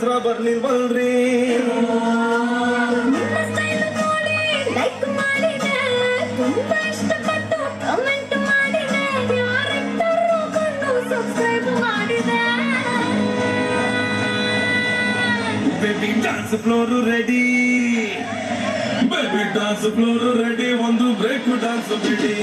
ಹತ್ರ ಬರ್ಲಿಲ್ವಲ್ರಿ baby dance floor ready baby dance floor ready ಒಂದು ಬ್ರೇಕ್ ಡಾನ್ಸ್ ಬಿಡಿ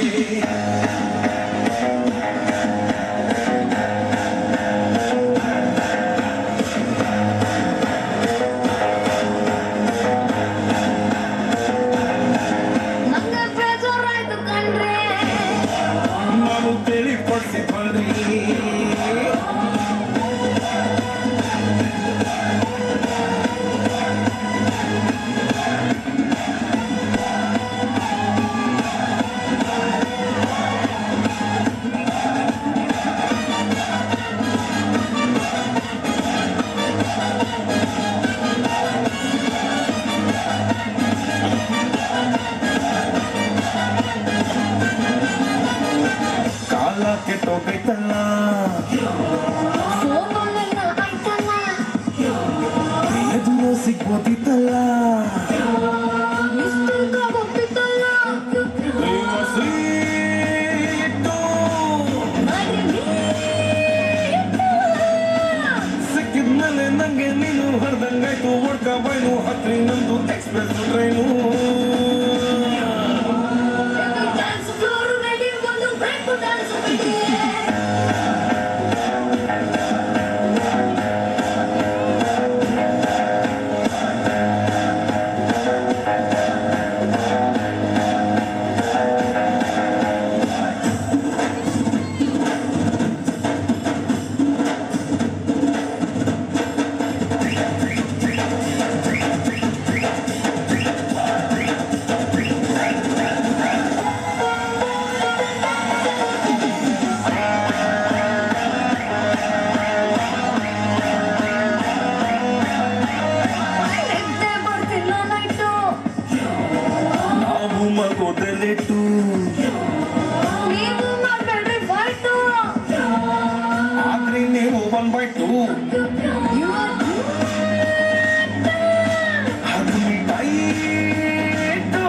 ನಾನು ತಿಳಿಪಡಿಸಿ ಬರ್ರಿ ಕಾಲ ಕೆಟ್ಟೋಗೈತಲ್ಲ ಎದುರು ಸಿಗ್ಬೋದಿತ್ತಲ್ಲ ಸಿಕ್ಕಿದ್ಮೇಲೆ ನಂಗೆ ನೀನು ಹರ್ದಂಗಾಯ್ತು ಓಡ್ಕ ಬೈನು ಹತ್ರಿ ನಂದು ಎಕ್ಸ್ಪ್ರೆಸ್ ಟ್ರೈನು ಮಗೋದಲೆಟ್ಟು ಆದ್ರೆ ನೀವು 1/2 ಅದು ಮಿಠಾಯಿಟ್ಟು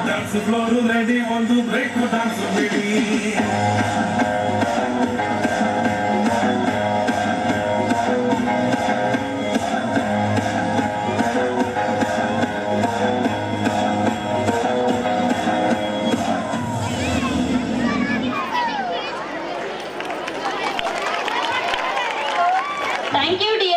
ಡಾನ್ಸ್ ಫ್ಲೋರ್ ರೆಡಿ ಒಂದು ಬ್ರೇಕ್ ಡಾನ್ಸ್ ಬಿಡಿ